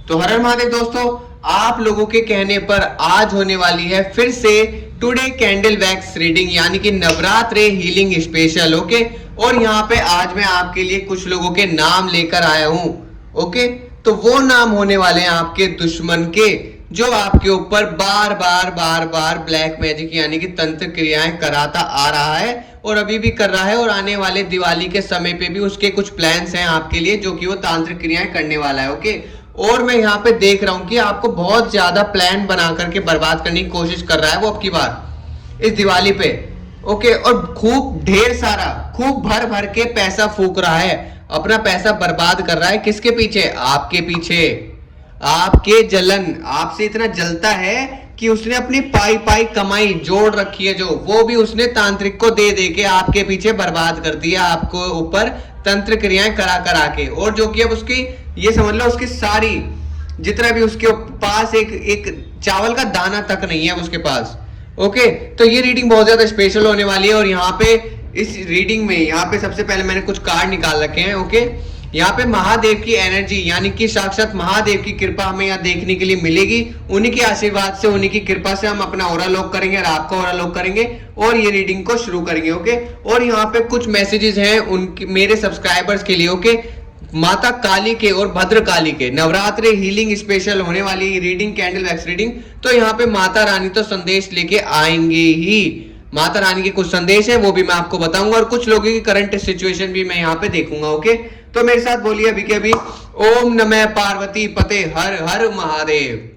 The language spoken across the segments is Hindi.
तो हर हर महादेव दोस्तों, आप लोगों के कहने पर आज होने वाली है फिर से टुडे कैंडल वैक्स रीडिंग यानी कि नवरात्रे हीलिंग स्पेशल। ओके, और यहाँ पे आज मैं आपके लिए कुछ लोगों के नाम लेकर आया हूँ। ओके, तो वो नाम होने वाले हैं आपके दुश्मन के, जो आपके ऊपर बार बार ब्लैक मैजिक यानी कि तंत्र क्रियाएं कराता आ रहा है और अभी भी कर रहा है, और आने वाले दिवाली के समय पे भी उसके कुछ प्लान्स हैं आपके लिए, जो कि वो तांत्रिक क्रियाएं करने वाला है। ओके, और मैं यहाँ पे देख रहा हूँ कि आपको बहुत ज्यादा प्लान बना करके बर्बाद करने की कोशिश कर रहा है वो आपकी बार इस दिवाली पे। ओके, और खूब ढेर सारा खूब भर भर के पैसा फूक रहा है, अपना पैसा बर्बाद कर रहा है। किसके पीछे? आपके पीछे। आपके जलन, आपसे इतना जलता है कि उसने अपनी पाई पाई कमाई जोड़ रखी है, जो वो भी उसने तांत्रिक को दे दे के आपके पीछे बर्बाद कर दिया, आपको ऊपर तंत्र क्रियाएं करा करा के। और जो कि अब उसकी, ये समझ लो उसकी सारी, जितना भी उसके पास एक चावल का दाना तक नहीं है उसके पास। ओके, तो ये रीडिंग बहुत ज्यादा स्पेशल होने वाली है। और यहाँ पे इस रीडिंग में, यहाँ पे सबसे पहले मैंने कुछ कार्ड निकाल रखे हैं। ओके, यहाँ पे महादेव की एनर्जी यानी कि साक्षात महादेव की कृपा हमें यहाँ देखने के लिए मिलेगी। उन्हीं के आशीर्वाद से, उन्हीं की कृपा से हम अपना ऑरा लॉक करेंगे और आपका ऑरा लॉक करेंगे और ये रीडिंग को शुरू करेंगे। ओके, और यहाँ पे कुछ मैसेजेस हैं उनके, मेरे सब्सक्राइबर्स के लिए। ओके, माता काली के और भद्र काली के नवरात्रि हीलिंग स्पेशल होने वाली रीडिंग, कैंडल वैक्स रीडिंग। तो यहाँ पे माता रानी तो संदेश लेके आएंगे ही। माता रानी के कुछ संदेश है वो भी मैं आपको बताऊंगा, और कुछ लोगों की करंट सिचुएशन भी मैं यहाँ पे देखूंगा। ओके, तो मेरे साथ बोलिए अभी के अभी, ओम नमः पार्वती पते हर हर महादेव।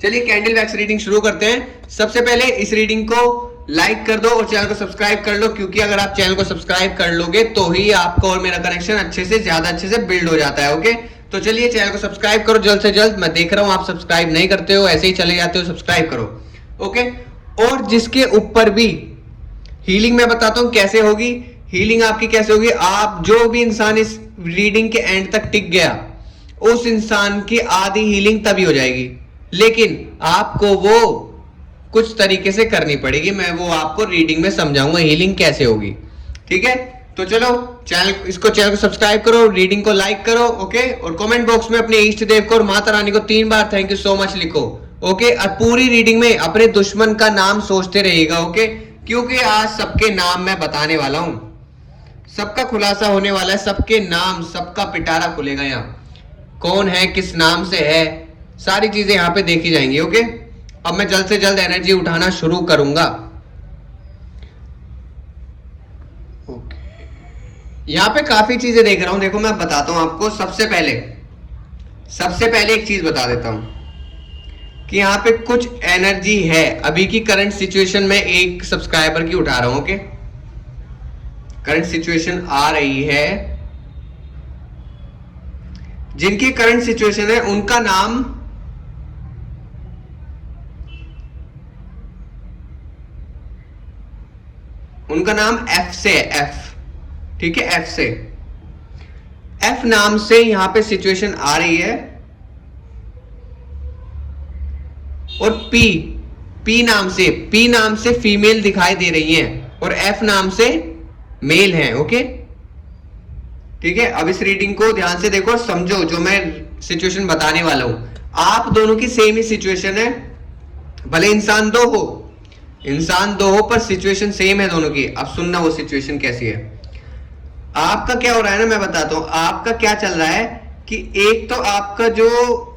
चलिए कैंडल वैक्स रीडिंग शुरू करते हैं। सबसे पहले इस रीडिंग को लाइक कर दो और चैनल को सब्सक्राइब कर लो, क्योंकि अगर आप चैनल को सब्सक्राइब कर लोगे तो ही आपका और मेरा कनेक्शन अच्छे से, ज्यादा अच्छे से बिल्ड हो जाता है। ओके, तो चलिए चैनल को सब्सक्राइब करो जल्द से जल्द। मैं देख रहा हूं आप सब्सक्राइब नहीं करते हो, ऐसे ही चले जाते हो। सब्सक्राइब करो। ओके, और जिसके ऊपर भी हीलिंग मैं बताता हूं कैसे होगी, हीलिंग आपकी कैसे होगी। आप जो भी इंसान इस रीडिंग के एंड तक टिक गया, उस इंसान की आधी हीलिंग तभी हो जाएगी, लेकिन आपको वो कुछ तरीके से करनी पड़ेगी। मैं वो आपको रीडिंग में समझाऊंगा हीलिंग कैसे होगी। ठीक है, तो चलो चैनल को सब्सक्राइब करो, रीडिंग को लाइक करो। ओके, और कमेंट बॉक्स में अपने इष्ट देव को और माता रानी को 3 बार थैंक यू सो मच लिखो। ओके, और पूरी रीडिंग में अपने दुश्मन का नाम सोचते रहिएगा। ओके, क्योंकि आज सबके नाम मैं बताने वाला हूं, सबका खुलासा होने वाला है, सबके नाम, सबका पिटारा खुलेगा। यहाँ कौन है, किस नाम से है, सारी चीजें यहाँ पे देखी जाएंगी। ओके, अब मैं जल्द से जल्द एनर्जी उठाना शुरू करूंगा। ओके, यहाँ पे काफी चीजें देख रहा हूं। देखो मैं बताता हूं आपको। सबसे पहले एक चीज बता देता हूं कि यहाँ पे कुछ एनर्जी है। अभी की करंट सिचुएशन में एक सब्सक्राइबर की उठा रहा हूं। ओके, करंट सिचुएशन आ रही है, जिनकी करंट सिचुएशन है उनका नाम एफ से है। एफ, ठीक है, एफ से, एफ नाम से यहां पे सिचुएशन आ रही है। और पी नाम से फीमेल दिखाई दे रही है, और एफ नाम से मेल है। ओके, ठीक है। अब इस रीडिंग को ध्यान से देखो, समझो जो मैं सिचुएशन बताने वाला हूं। आप दोनों की सेम ही सिचुएशन है, भले इंसान दो हो पर सिचुएशन सेम है दोनों की। अब सुनना वो सिचुएशन कैसी है। आपका क्या हो रहा है ना, मैं बताता हूं आपका क्या चल रहा है। कि एक तो आपका जो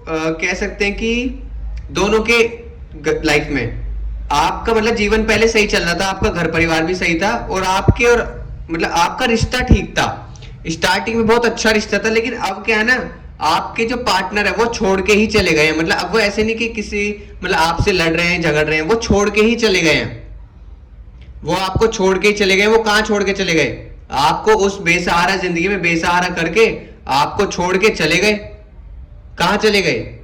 कह सकते हैं कि दोनों के लाइफ में आपका मतलब जीवन पहले सही चल रहा था, आपका घर परिवार भी सही था, और मतलब आपका रिश्ता ठीक था। स्टार्टिंग में बहुत अच्छा रिश्ता था, लेकिन अब क्या है ना, आपके जो पार्टनर है वो छोड़ के ही चले गए हैं। मतलब अब वो ऐसे नहीं कि किसी मतलब आपसे लड़ रहे हैं, झगड़ रहे हैं, वो छोड़ के ही चले गए हैं। वो आपको छोड़ के ही चले गए। वो कहां छोड़ के चले गए? आपको उस बेसहारा जिंदगी में बेसहारा करके आपको छोड़ के चले गए। कहां चले गए?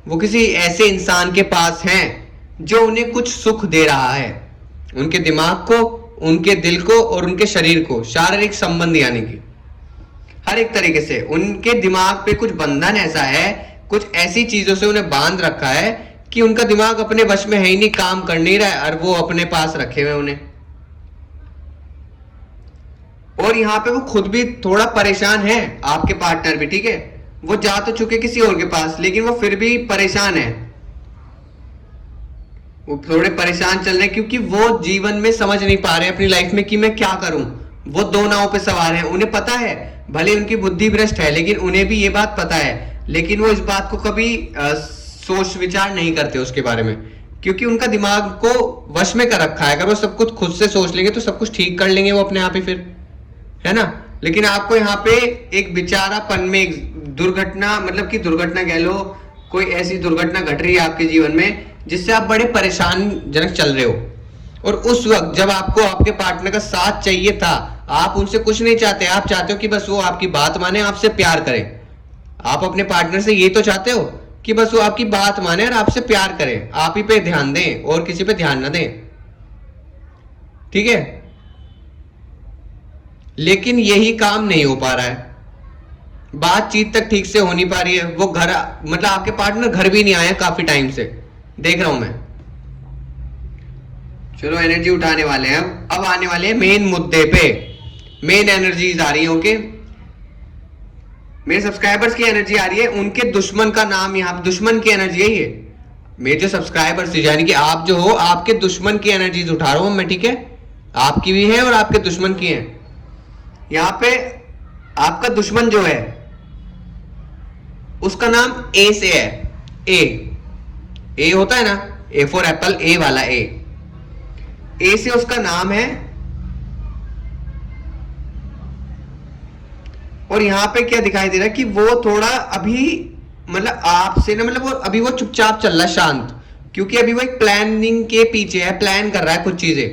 वो किसी ऐसे इंसान के पास हैं जो उन्हें कुछ सुख दे रहा है, उनके दिमाग को, उनके दिल को और उनके शरीर को, शारीरिक संबंध यानी कि हर एक तरीके से उनके दिमाग पे कुछ बंधन ऐसा है, कुछ ऐसी चीजों से उन्हें बांध रखा है कि उनका दिमाग अपने वश में है ही नहीं, काम कर नहीं रहा है, और वो अपने पास रखे हुए उन्हें। और यहां पे वो खुद भी थोड़ा परेशान है, आपके पार्टनर भी, ठीक है। वो जा तो चुके किसी और के पास, लेकिन वो फिर भी परेशान है, वो थोड़े परेशान चल रहे हैं क्योंकि वो जीवन में समझ नहीं पा रहे अपनी लाइफ में कि मैं क्या करूं। वो दो नाव पे सवार हैं, उन्हें पता है, भले उनकी बुद्धि भ्रष्ट है लेकिन उन्हें भी ये बात पता है, लेकिन वो इस बात को कभी सोच विचार नहीं करते उसके बारे में, क्योंकि उनका दिमाग को वश में कर रखा है। अगर वो सब कुछ खुद से सोच लेंगे तो सब कुछ ठीक कर लेंगे वो अपने आप ही फिर, है ना। लेकिन आपको यहाँ पे एक बेचारापन में एक दुर्घटना, मतलब कि दुर्घटना कह लो, कोई ऐसी दुर्घटना घट रही है आपके जीवन में जिससे आप बड़े परेशान जनक चल रहे हो, और उस वक्त जब आपको आपके पार्टनर का साथ चाहिए था, आप उनसे कुछ नहीं चाहते, आप चाहते हो कि बस वो आपकी बात माने, आपसे प्यार करे। आप अपने पार्टनर से ये तो चाहते हो कि बस वो आपकी बात माने और आपसे प्यार करे, आप ही पे ध्यान दें और किसी पे ध्यान ना दें, ठीक है। लेकिन यही काम नहीं हो पा रहा है, बातचीत तक ठीक से हो नहीं पा रही है। वो घर, मतलब आपके पार्टनर घर भी नहीं आए काफी टाइम से, देख रहा हूं मैं। चलो एनर्जी उठाने वाले हैं, अब आने वाले हैं मेन मुद्दे पे, मेन एनर्जीज आ रही है। ओके, मेरे सब्सक्राइबर्स की एनर्जी आ रही है, उनके दुश्मन का नाम यहाँ, दुश्मन की एनर्जी है ये। मेरे जो सब्सक्राइबर्स यानी कि आप जो हो, आपके दुश्मन की एनर्जीज उठा रहा हूं मैं, ठीक है। आपकी भी है और आपके दुश्मन की है। यहां पे आपका दुश्मन जो है उसका नाम ए से है, ए होता है ना, ए फॉर एप्पल, ए वाला ए से उसका नाम है। और यहां पे क्या दिखाई दे रहा है कि वो थोड़ा अभी, मतलब आपसे ना, मतलब वो अभी वो चुपचाप चल रहा है, शांत, क्योंकि अभी वो एक प्लानिंग के पीछे है, प्लान कर रहा है कुछ चीजें।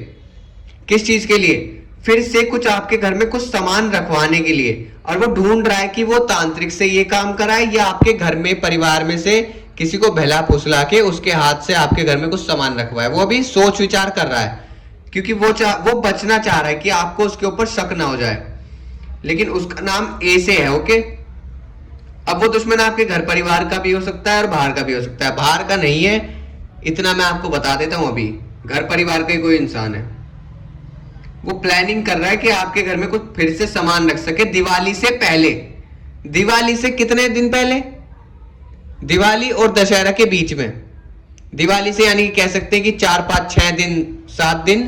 किस चीज के लिए? फिर से कुछ आपके घर में कुछ सामान रखवाने के लिए, और वो ढूंढ रहा है कि वो तांत्रिक से ये काम कराए या आपके घर में परिवार में से किसी को भला फुसला के उसके हाथ से आपके घर में कुछ सामान रखवाए। वो अभी सोच विचार कर रहा है, क्योंकि वो बचना चाह रहा है कि आपको उसके ऊपर शक ना हो जाए, लेकिन उसका नाम ए से है। ओके, अब वो दुश्मन आपके घर परिवार का भी हो सकता है और बाहर का भी हो सकता है। बाहर का नहीं है, इतना मैं आपको बता देता हूं, अभी घर परिवार का ही कोई इंसान है। वो प्लानिंग कर रहा है कि आपके घर में कुछ फिर से सामान रख सके दिवाली से पहले। दिवाली से कितने दिन पहले? दिवाली और दशहरा के बीच में। दिवाली से यानी कह सकते हैं कि 4 5 6 दिन 7 दिन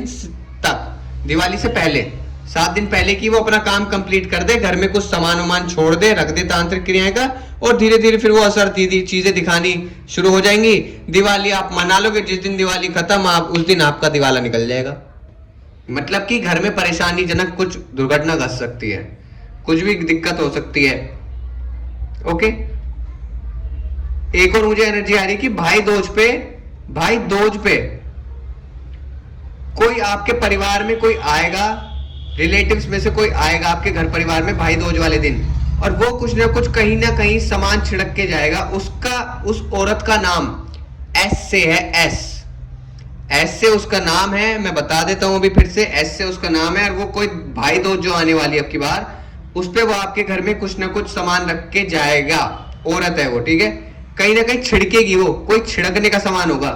तक, दिवाली से पहले 7 दिन पहले की वो अपना काम कंप्लीट कर दे, घर में कुछ सामान वामान छोड़ दे, रख दे तांत्रिक क्रियाएं का, और धीरे धीरे फिर वो असर धीरे चीजें दिखानी शुरू हो जाएंगी। दिवाली आप मना लोगे, जिस दिन दिवाली खत्म आप उस दिन आपका दिवाला निकल जाएगा। मतलब कि घर में परेशानी जनक कुछ दुर्घटना घट सकती है, कुछ भी दिक्कत हो सकती है। ओके, एक और मुझे एनर्जी आ रही है कि भाई दोज पे कोई आपके परिवार में कोई आएगा, रिलेटिव्स में से कोई आएगा आपके घर परिवार में भाई दोज वाले दिन, और वो कुछ ना कुछ कहीं ना कहीं सामान छिड़क के जाएगा। उस औरत का नाम एस से है, एस से उसका नाम है, मैं बता देता हूं अभी फिर से, एस से उसका नाम है। और वो कोई भाई दोस्त जो आने वाली है अब की बार, उस पे वो आपके घर में कुछ ना कुछ सामान रख के जाएगा। औरत है वो, ठीक है, कहीं ना कहीं छिड़केगी, वो कोई छिड़कने का सामान होगा,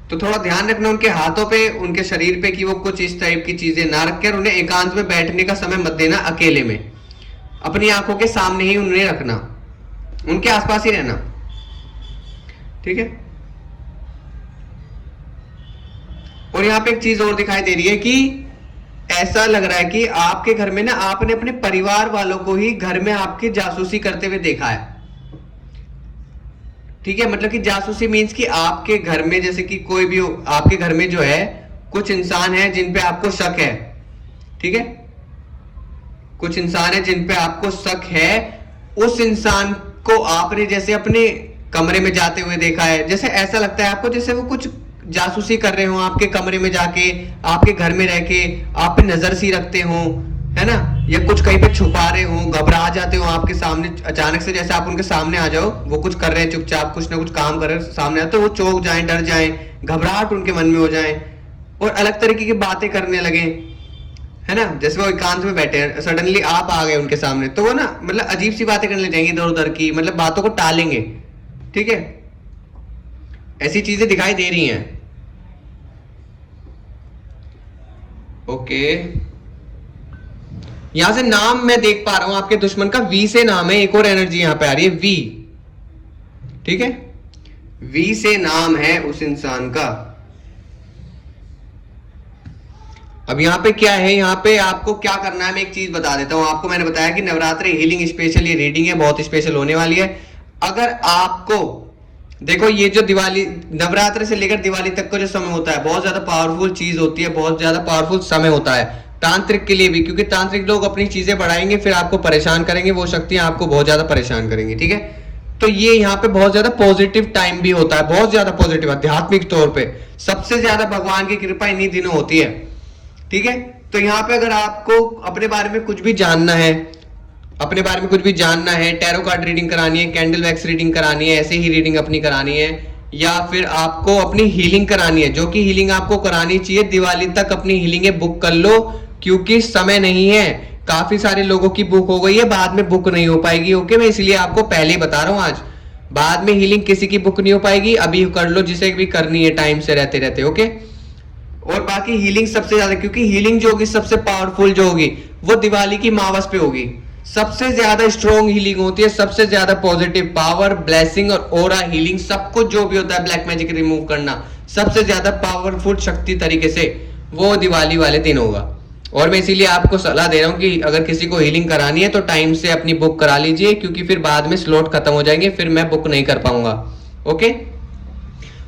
तो थोड़ा ध्यान रखना उनके हाथों पे, उनके शरीर पे, कि वो कुछ इस टाइप की चीजें ना रखें। उन्हें एकांत में बैठने का समय मत देना, अकेले में, अपनी आंखों के सामने ही उन्हें रखना, उनके आसपास ही रहना, ठीक है। और यहां पे एक चीज और दिखाई दे रही है कि ऐसा लग रहा है कि आपके घर में ना, आपने अपने परिवार वालों को ही घर में आपकी जासूसी करते हुए देखा है, ठीक है। मतलब कि जासूसी मीन्स कि आपके घर में, जैसे कि कोई भी आपके घर में जो है कुछ इंसान है जिन पे आपको शक है, ठीक है, कुछ इंसान है जिन पे आपको शक है, उस इंसान को आपने जैसे अपने कमरे में जाते हुए देखा है, जैसे ऐसा लगता है आपको जैसे वो कुछ जासूसी कर रहे हो, आपके कमरे में जाके, आपके घर में रह के आप पे नजर सी रखते हो, है ना, या कुछ कहीं पे छुपा रहे हो, घबरा जाते हो आपके सामने अचानक से, जैसे आप उनके सामने आ जाओ, वो कुछ कर रहे हैं चुपचाप, कुछ ना कुछ काम कर रहे हैं, सामने आते तो वो चौंक जाएं, डर जाएं, घबराहट उनके मन में हो जाए, और अलग तरीके की बातें करने लगे, है ना। जैसे वो एकांत में बैठे हैं, सडनली आप आ गए उनके सामने, तो वो ना मतलब अजीब सी बातें करने जाएंगे इधर उधर की, मतलब बातों को टालेंगे, ठीक है। ऐसी चीजें दिखाई दे रही हैं। ओके, यहां से नाम मैं देख पा रहा हूं आपके दुश्मन का, वी से नाम है, एक और एनर्जी यहां पे आ रही है वी, ठीक है, वी से नाम है उस इंसान का। अब यहाँ पे क्या है, यहाँ पे आपको क्या करना है मैं एक चीज बता देता हूं आपको। मैंने बताया कि नवरात्रि हीलिंग स्पेशल ये रीडिंग है, बहुत स्पेशल होने वाली है। अगर आपको देखो, ये जो दिवाली, नवरात्र से लेकर दिवाली तक का जो समय होता है बहुत ज्यादा पावरफुल चीज होती है, बहुत ज्यादा पावरफुल समय होता है तांत्रिक के लिए भी, क्योंकि तांत्रिक लोग अपनी चीजें बढ़ाएंगे फिर आपको परेशान करेंगे, वो शक्तियां आपको बहुत ज्यादा परेशान करेंगी, ठीक है। तो ये यहाँ पे बहुत ज्यादा पॉजिटिव टाइम भी होता है, बहुत ज्यादा पॉजिटिव आध्यात्मिक तौर पे सबसे ज्यादा भगवान की कृपा इन्हीं दिनों होती है, ठीक है। तो यहाँ पे अगर आपको अपने बारे में कुछ भी जानना है, अपने बारे में कुछ भी जानना है, टैरो कार्ड रीडिंग करानी है, कैंडल वैक्स रीडिंग करानी है, ऐसे ही रीडिंग अपनी करानी है, या फिर आपको अपनी हीलिंग करानी है, जो कि हीलिंग आपको करानी चाहिए दिवाली तक अपनी हीलिंग बुक कर लो, क्योंकि समय नहीं है। काफी सारे लोगों की बुक हो गई है, बाद में बुक नहीं हो पाएगी, ओके। मैं इसलिए आपको पहले ही बता रहा हूं, आज बाद में हीलिंग किसी की बुक नहीं हो पाएगी, अभी कर लो जिसे भी करनी है टाइम से रहते रहते, ओके। और बाकी हीलिंग सबसे ज्यादा, क्योंकि हीलिंग जो होगी सबसे पावरफुल जो होगी वो दिवाली की मावस पे होगी, सबसे ज्यादा स्ट्रॉन्ग हीलिंग होती है, सबसे ज्यादा पॉजिटिव पावर, ब्लेसिंग और ओरा हीलिंग, सब कुछ जो भी होता है ब्लैक मैजिक रिमूव करना, सबसे ज्यादा पावरफुल शक्ति तरीके से वो दिवाली वाले दिन होगा। और मैं इसीलिए आपको सलाह दे रहा हूं कि अगर किसी को हीलिंग करानी है तो टाइम से अपनी बुक करा लीजिए, क्योंकि फिर बाद में स्लॉट खत्म हो जाएंगे, फिर मैं बुक नहीं कर पाऊंगा, ओके।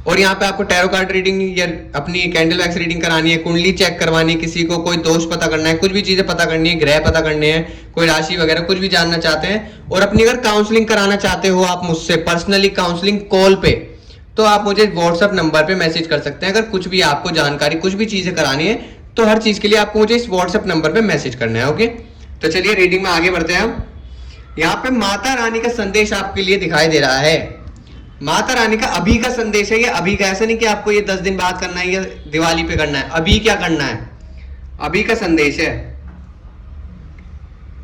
और यहाँ पे आपको टैरो कार्ड रीडिंग या अपनी कैंडल वैक्स रीडिंग करानी है, कुंडली चेक करवानी है, किसी को कोई दोष पता करना है, कुछ भी चीजें पता करनी है, ग्रह पता करने हैं, कोई राशि वगैरह कुछ भी जानना चाहते हैं, और अपनी अगर काउंसलिंग कराना चाहते हो आप मुझसे पर्सनली काउंसलिंग कॉल पे, तो आप मुझे व्हाट्सएप नंबर पे मैसेज कर सकते हैं। अगर कुछ भी आपको जानकारी, कुछ भी चीजें करानी है, तो हर चीज के लिए आपको मुझे इस व्हाट्सएप नंबर पे मैसेज करना है, ओके। तो चलिए रीडिंग में आगे बढ़ते हैं हम। यहाँ पे माता रानी का संदेश आपके लिए दिखाई दे रहा है, माता रानी का अभी का संदेश है ये, अभी का, ऐसा नहीं कि आपको ये 10 दिन बाद करना है या दिवाली पे करना है, अभी क्या करना है, अभी का संदेश है।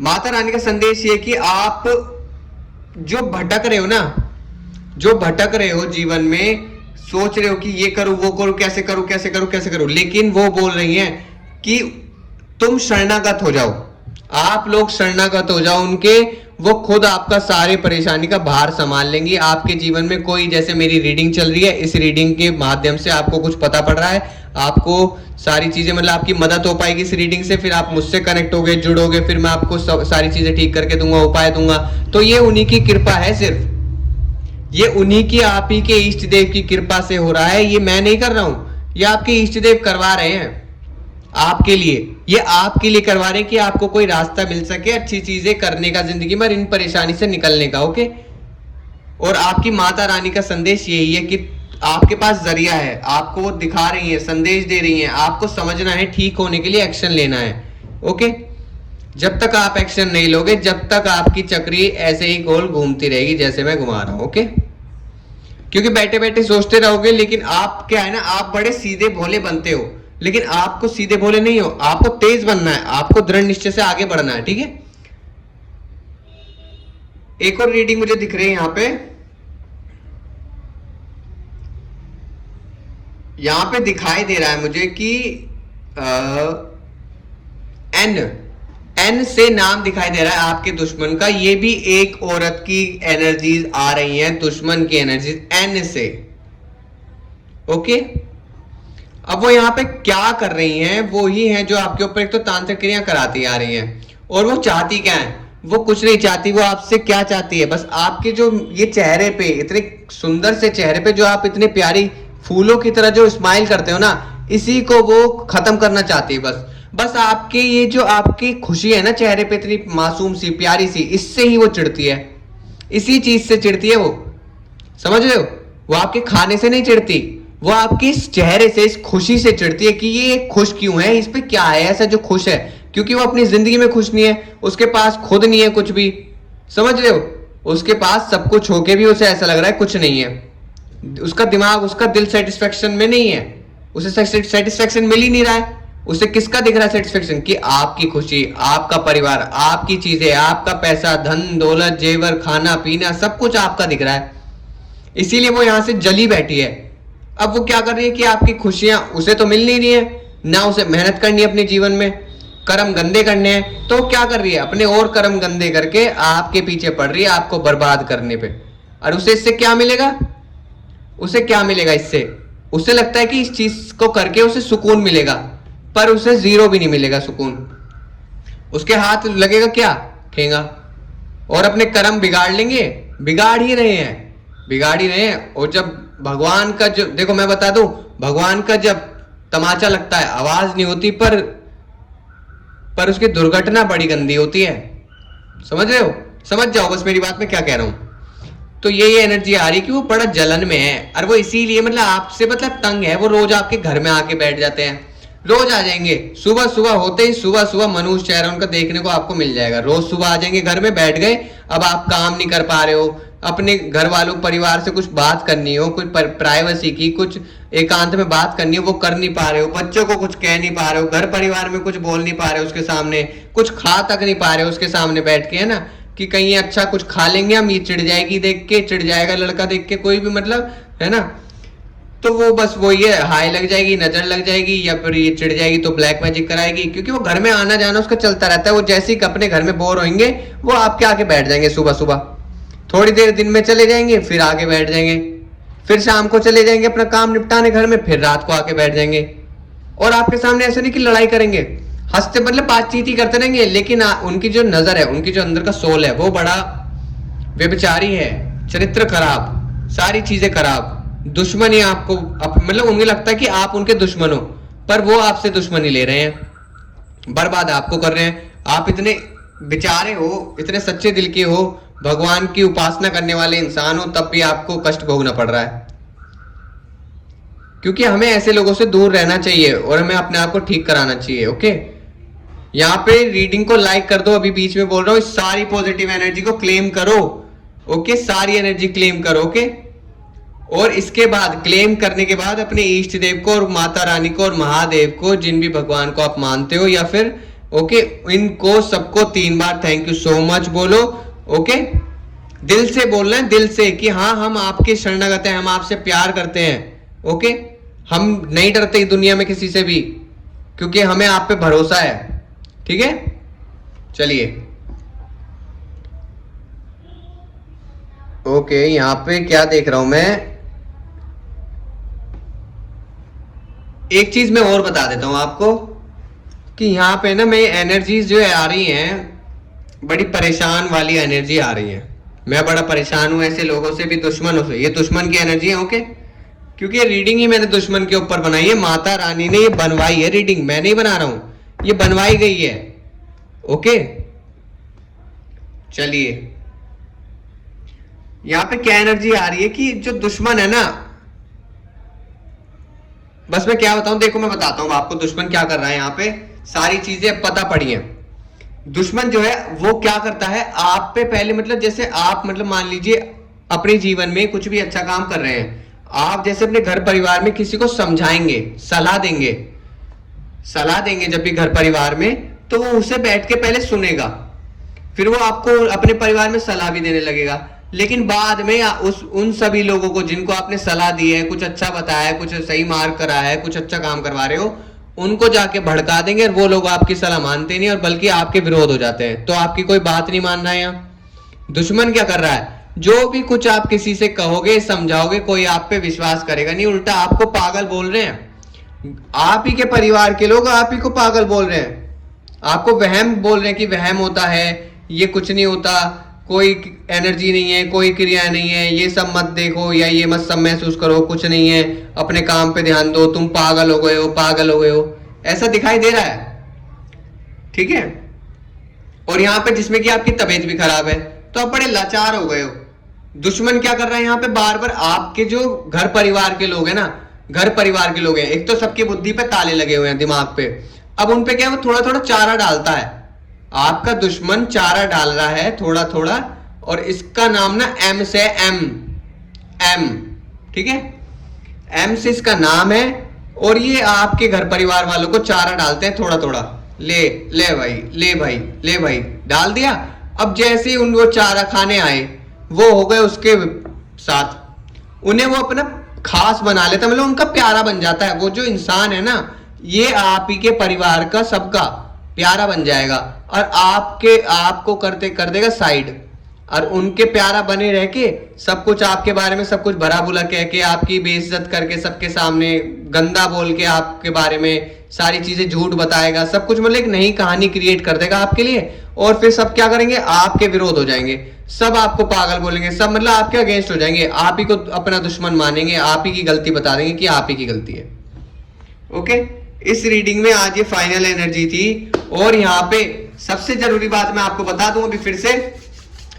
माता रानी का संदेश ये कि आप जो भटक रहे हो ना, जो भटक रहे हो जीवन में, सोच रहे हो कि ये करूं वो करूं, कैसे करूं कैसे करूं कैसे करूं, लेकिन वो बोल रही हैं कि तुम शरणागत हो जाओ, आप लोग शरणागत हो जाओ उनके, वो खुद आपका सारे परेशानी का भार संभाल लेंगी। आपके जीवन में कोई, जैसे मेरी रीडिंग चल रही है, इस रीडिंग के माध्यम से आपको कुछ पता पड़ रहा है, आपको सारी चीजें, मतलब आपकी मदद हो पाएगी इस रीडिंग से, फिर आप मुझसे कनेक्ट होगे, जुड़ोगे, फिर मैं आपको सारी चीजें ठीक करके दूंगा, उपाय दूंगा। तो ये उन्हीं की कृपा है, सिर्फ ये उन्हीं की, आप ही के इष्ट देव की कृपा से हो रहा है, ये मैं नहीं कर रहा हूं, ये आपके इष्ट देव करवा रहे हैं आपके लिए, ये आपके लिए करवा रहे हैं कि आपको कोई रास्ता मिल सके अच्छी चीजें करने का जिंदगी में, इन परेशानी से निकलने का, ओके। और आपकी माता रानी का संदेश यही है कि आपके पास जरिया है, आपको वो दिखा रही है, संदेश दे रही है, आपको समझना है, ठीक होने के लिए एक्शन लेना है, ओके। जब तक आप एक्शन नहीं लोगे, जब तक आपकी चक्री ऐसे ही गोल घूमती रहेगी जैसे मैं घुमा रहा हूं, ओके। क्योंकि बैठे बैठे सोचते रहोगे, लेकिन आप क्या है ना, आप बड़े सीधे भोले बनते हो, लेकिन आपको सीधे भोले नहीं हो, आपको तेज बनना है, आपको दृढ़ निश्चय से आगे बढ़ना है, ठीक है। एक और रीडिंग मुझे दिख रही है यहाँ पे, यहां पे दिखाई दे रहा है मुझे कि एन से नाम दिखाई दे रहा है आपके दुश्मन का, ये भी एक औरत की एनर्जीज आ रही हैं, दुश्मन की एनर्जीज एन से, ओके। अब वो यहाँ पे क्या कर रही हैं, वो ही है जो आपके ऊपर एक तो तांत्रिक क्रिया कराती आ रही हैं, और वो चाहती क्या है, वो कुछ नहीं चाहती, वो आपसे क्या चाहती है, बस आपके जो ये चेहरे पे, इतने सुंदर से चेहरे पे जो आप इतने प्यारी फूलों की तरह जो स्माइल करते हो ना, इसी को वो खत्म करना चाहती है, बस आपके ये जो आपकी खुशी है ना चेहरे पे, इतनी मासूम सी प्यारी सी, इससे ही वो चिढ़ती है, इसी चीज से चिढ़ती है वो, समझ रहे हो। वो आपके खाने से नहीं चिढ़ती, वो आपके इस चेहरे से, इस खुशी से चिढ़ती है कि ये खुश क्यों है, इस पे क्या है ऐसा जो खुश है, क्योंकि वो अपनी जिंदगी में खुश नहीं है, उसके पास खुद नहीं है कुछ भी, समझ रहे हो। उसके पास सब कुछ होके भी उसे ऐसा लग रहा है कुछ नहीं है, उसका दिमाग, उसका दिल सेटिस्फेक्शन में नहीं है, उसे सेटिस्फेक्शन मिल ही नहीं रहा है। उसे किसका दिख रहा है सेटिस्फेक्शन, कि आपकी खुशी, आपका परिवार, आपकी चीजें, आपका पैसा, धन दौलत, जेवर, खाना पीना, सब कुछ आपका दिख रहा है, इसीलिए वो यहां से जली बैठी है। अब वो क्या कर रही है कि आपकी खुशियां उसे तो मिल नहीं रही है, ना उसे मेहनत करनी है अपने जीवन में, कर्म गंदे करने हैं, तो क्या कर रही है, अपने और कर्म गंदे करके आपके पीछे पड़ रही है आपको बर्बाद करने पे। और उसे इससे क्या मिलेगा, उसे क्या मिलेगा इससे, उसे लगता है कि इस चीज को करके उसे सुकून मिलेगा, पर उसे जीरो भी नहीं मिलेगा सुकून। उसके हाथ लगेगा क्या, ठेंगा, और अपने कर्म बिगाड़ लेंगे, बिगाड़ ही रहे हैं, बिगाड़ ही रहे हैं। और जब भगवान का जो, देखो मैं बता दूं, भगवान का जब तमाचा लगता है आवाज नहीं होती, पर उसकी दुर्घटना बड़ी गंदी होती है। समझ रहे हो, समझ जाओ बस मेरी बात में क्या कह रहा हूं। तो ये एनर्जी आ रही कि वो बड़ा जलन में है, और वो इसीलिए मतलब आपसे मतलब तंग है। वो रोज आपके घर में आके बैठ जाते हैं, रोज आ जाएंगे सुबह सुबह होते ही, सुबह सुबह मनुष्य चेहरा उनका देखने को आपको मिल जाएगा। रोज सुबह आ जाएंगे घर में, बैठ गए, अब आप काम नहीं कर पा रहे हो, अपने घर वालों परिवार से कुछ बात करनी हो, कुछ प्राइवेसी की, कुछ एकांत में बात करनी हो, वो कर नहीं पा रहे हो, बच्चों को कुछ कह नहीं पा रहे हो, घर परिवार में कुछ बोल नहीं पा रहे हो उसके सामने, कुछ खा तक नहीं पा रहे हो उसके सामने बैठ के, है ना, कि कहीं अच्छा कुछ खा लेंगे हम, ये चिढ़ जाएगी देख के, चिढ़ जाएगा लड़का देख के, कोई भी मतलब, है ना, तो वो बस वो ये हाई लग जाएगी, नजर लग जाएगी, या फिर ये चिढ़ जाएगी तो ब्लैक मैजिक कराएगी, क्योंकि वो घर में आना जाना उसका चलता रहता है। वो जैसे ही अपने घर में बोर होंगे वो आपके आके बैठ जाएंगे, सुबह सुबह थोड़ी देर दिन में चले जाएंगे, फिर आके बैठ जाएंगे, फिर शाम को चले जाएंगे अपना काम निपटाने घर में, फिर रात को आके बैठ जाएंगे। और आपके सामने ऐसा नहीं कि लड़ाई करेंगे, हंसते मतलब बातचीत ही करते रहेंगे, लेकिन उनकी जो नजर है, उनकी जो अंदर का सोल है, वो बड़ा व्यभिचारी है, चरित्र खराब, सारी चीजें खराब, दुश्मनी आपको मतलब उन्हें लगता है कि आप उनके दुश्मन हो, पर वो आपसे दुश्मनी ले रहे हैं, बर्बाद आपको कर रहे हैं। आप इतने बेचारे हो, इतने सच्चे दिल के हो, भगवान की उपासना करने वाले इंसान हो, तब भी आपको कष्ट भोगना पड़ रहा है। क्योंकि हमें ऐसे लोगों से दूर रहना चाहिए और हमें अपने आप को ठीक कराना चाहिए। ओके, यहाँ पे रीडिंग को लाइक कर दो, अभी बीच में बोल रहा हूँ, सारी पॉजिटिव एनर्जी को क्लेम करो। ओके, सारी एनर्जी क्लेम करो। ओके, और इसके बाद क्लेम करने के बाद अपने इष्ट देव को और माता रानी को और महादेव को, जिन भी भगवान को आप मानते हो, या फिर ओके इनको सबको 3 बार थैंक यू सो मच बोलो। ओके, दिल से बोलना है, दिल से, कि हाँ हम आपके शरणागत हैं, हम आपसे प्यार करते हैं। ओके, हम नहीं डरते दुनिया में किसी से भी, क्योंकि हमें आप पे भरोसा है। ठीक है, चलिए। ओके, यहां पे क्या देख रहा हूं मैं, एक चीज मैं और बता देता हूं आपको कि यहाँ पे ना मैं एनर्जीज जो है आ रही हैं, बड़ी परेशान वाली एनर्जी आ रही है। मैं बड़ा परेशान हूं ऐसे लोगों से भी, दुश्मनों से। ये दुश्मन की एनर्जी है। ओके, क्योंकि रीडिंग ही मैंने दुश्मन के ऊपर बनाई है, माता रानी ने ये बनवाई है रीडिंग, मैं नहीं बना रहा हूं, ये बनवाई गई है। ओके, चलिए, यहां पे क्या एनर्जी आ रही है कि जो दुश्मन है ना, बस मैं क्या बताऊं, देखो मैं बताता हूं आपको दुश्मन क्या कर रहा है। यहाँ पे सारी चीजें पता पड़ी हैं। दुश्मन जो है वो क्या करता है, आप पे पहले मतलब जैसे आप मतलब मान लीजिए अपने जीवन में कुछ भी अच्छा काम कर रहे हैं, आप जैसे अपने घर परिवार में किसी को समझाएंगे, सलाह देंगे, सलाह देंगे जब भी घर परिवार में, तो वो उसे बैठ के पहले सुनेगा, फिर वो आपको अपने परिवार में सलाह भी देने लगेगा। लेकिन बाद में उन सभी लोगों को जिनको आपने सलाह दी है, कुछ अच्छा बताया है, कुछ सही मार्ग करा है, कुछ अच्छा काम करवा रहे हो, उनको जाके भड़का देंगे और वो लोग आपकी सलाह मानते नहीं और बल्कि आपके विरोध हो जाते हैं। तो आपकी कोई बात नहीं मान रहा है। यहाँ दुश्मन क्या कर रहा है, जो भी कुछ आप किसी से कहोगे, समझाओगे, कोई आप पे विश्वास करेगा नहीं, उल्टा आपको पागल बोल रहे हैं। आप ही के परिवार के लोग आप ही को पागल बोल रहे हैं, आपको वहम बोल रहे हैं कि वहम होता है, ये कुछ नहीं होता, कोई एनर्जी नहीं है, कोई क्रिया नहीं है, ये सब मत देखो या ये मत सब महसूस करो, कुछ नहीं है, अपने काम पे ध्यान दो, तुम पागल हो गए हो, पागल हो गए हो, ऐसा दिखाई दे रहा है। ठीक है, और यहाँ पे जिसमें कि आपकी तबीयत भी खराब है, तो आप बड़े लाचार हो गए हो। दुश्मन क्या कर रहा है यहाँ पे, बार बार आपके जो घर परिवार के लोग हैं ना, घर परिवार के लोग हैं, एक तो सबकी बुद्धि पे ताले लगे हुए हैं, दिमाग पे, अब उन पे क्या है, वो थोड़ा थोड़ा चारा डालता है। आपका दुश्मन चारा डाल रहा है थोड़ा थोड़ा, और इसका नाम ना एम से एम, ठीक है, एम से इसका नाम है, और ये आपके घर परिवार वालों को चारा डालते हैं थोड़ा थोड़ा, ले ले भाई, ले भाई, ले भाई, डाल दिया। अब जैसे ही वो चारा खाने आए, वो हो गए उसके साथ, उन्हें वो अपना खास बना लेता, मतलब उनका प्यारा बन जाता है। वो जो इंसान है ना, ये आप ही के परिवार का सबका, प्यारा बन जाएगा और आपको करते कर देगा साइड, और उनके प्यारा बने रह के सब कुछ आपके बारे में सब कुछ भरा बुला कह के आपकी बेइज्जत करके सबके सामने गंदा बोल के आपके बारे में सारी चीजें झूठ बताएगा, सब कुछ मतलब एक नई कहानी क्रिएट कर देगा आपके लिए। और फिर सब क्या करेंगे, आपके विरोध हो जाएंगे, सब आपको पागल बोलेंगे, सब मतलब आपके अगेंस्ट हो जाएंगे, आप ही को अपना दुश्मन मानेंगे, आप ही की गलती बता देंगे कि आप ही की गलती है। ओके, इस रीडिंग में आज ये फाइनल एनर्जी थी। और यहाँ पे सबसे जरूरी बात मैं आपको बता दूं अभी फिर से,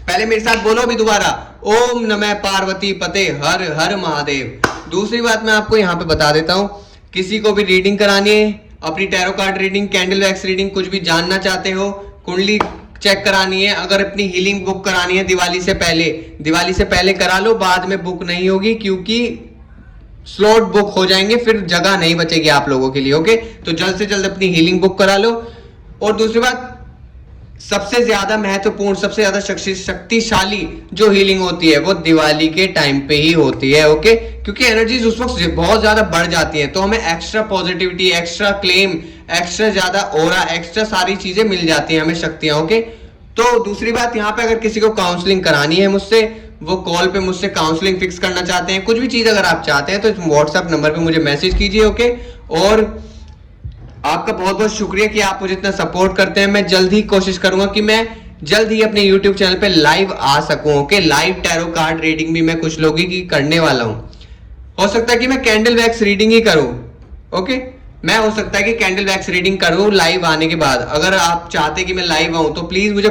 पहले मेरे साथ बोलो अभी दोबारा, ओम नमः पार्वती पते हर हर महादेव। दूसरी बात मैं आपको यहाँ पे बता देता हूँ, किसी को भी रीडिंग करानी है, अपनी tarot card reading, candle wax reading, कुछ भी जानना चाहते हो, कुंडली चेक करानी है, अगर अपनी हीलिंग बुक करानी है दिवाली से पहले करा लो, बाद में बुक नहीं होगी क्योंकि स्लॉट बुक हो जाएंगे, फिर जगह नहीं बचेगी आप लोगों के लिए। ओके, तो जल्द से जल्द अपनी हीलिंग बुक करा लो। और दूसरी बात, सबसे ज्यादा महत्वपूर्ण, सबसे ज्यादा शक्तिशाली जो हीलिंग होती है वो दिवाली के टाइम पे ही होती है। ओके, क्योंकि एनर्जीज उस वक्त बहुत ज्यादा बढ़ जाती हैं, तो हमें extra positivity, extra claim, extra ज्यादा ऑरा, एक्स्ट्रा सारी चीजें मिल जाती हैं हमें शक्तियां। ओके, तो दूसरी बात, यहाँ पे अगर किसी को काउंसलिंग करानी है मुझसे, वो कॉल पे मुझसे काउंसलिंग फिक्स करना चाहते हैं, कुछ भी चीज अगर आप चाहते हैं तो व्हाट्सएप नंबर पे मुझे मैसेज कीजिए। ओके, और आपका बहुत बहुत शुक्रिया कि आप मुझे इतना सपोर्ट करते हैं। मैं जल्द ही कोशिश करूंगा कि मैं जल्द ही अपने YouTube चैनल पे लाइव आ सकूं। Okay, live tarot card reading भी मैं कुछ लोगों की करने वाला हूं। हो सकता है कि मैं कैंडल वैक्स रीडिंग ही करूं। ओके, मैं हो सकता है कि कैंडल वैक्स रीडिंग करूं लाइव आने के बाद। अगर आप चाहते कि मैं लाइव आऊं तो प्लीज मुझे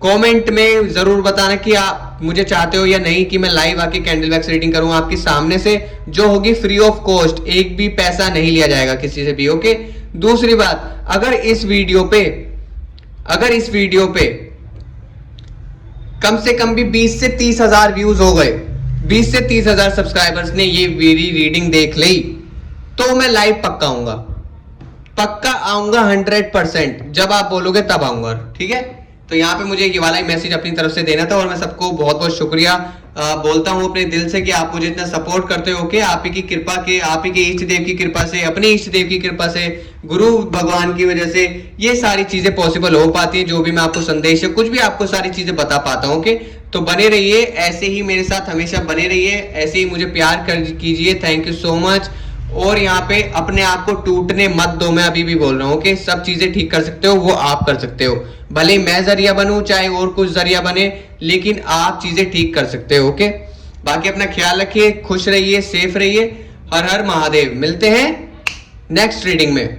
कमेंट में जरूर बताना कि आप मुझे चाहते हो या नहीं कि मैं लाइव आके कैंडल वैक्स रीडिंग करूं आपके सामने से, जो होगी फ्री ऑफ कॉस्ट, एक भी पैसा नहीं लिया जाएगा किसी से भी। ओके, दूसरी बात, अगर इस वीडियो पे कम से कम भी 20 से 30 हजार व्यूज हो गए, 20 से 30 हजार सब्सक्राइबर्स ने ये मेरी रीडिंग देख ली, तो मैं लाइव पक्का आऊंगा 100%। जब आप बोलोगे तब आऊंगा, ठीक है। तो यहाँ पे मुझे ये वाला ही मैसेज अपनी तरफ से देना था, और मैं सबको बहुत बहुत शुक्रिया बोलता हूँ अपने दिल से कि आप मुझे इतना सपोर्ट करते हो। कि आप ही की कृपा के, आप ही के इष्ट देव की कृपा से, अपने इष्ट देव की कृपा से, गुरु भगवान की वजह से ये सारी चीजें पॉसिबल हो पाती है। जो भी मैं आपको संदेश है, कुछ भी आपको सारी चीजें बता पाता हूँ। ओके, तो बने रहिए ऐसे ही, मेरे साथ हमेशा बने रहिए, ऐसे ही मुझे प्यार कीजिए। Thank you so much. और यहाँ पे अपने आप को टूटने मत दो, मैं अभी भी बोल रहा हूँ। ओके, सब चीजें ठीक कर सकते हो, वो आप कर सकते हो। भले मैं जरिया बनूं, चाहे और कुछ जरिया बने, लेकिन आप चीजें ठीक कर सकते हो। ओके, बाकी अपना ख्याल रखिए, खुश रहिए, सेफ रहिए। हर हर महादेव। मिलते हैं नेक्स्ट रीडिंग में।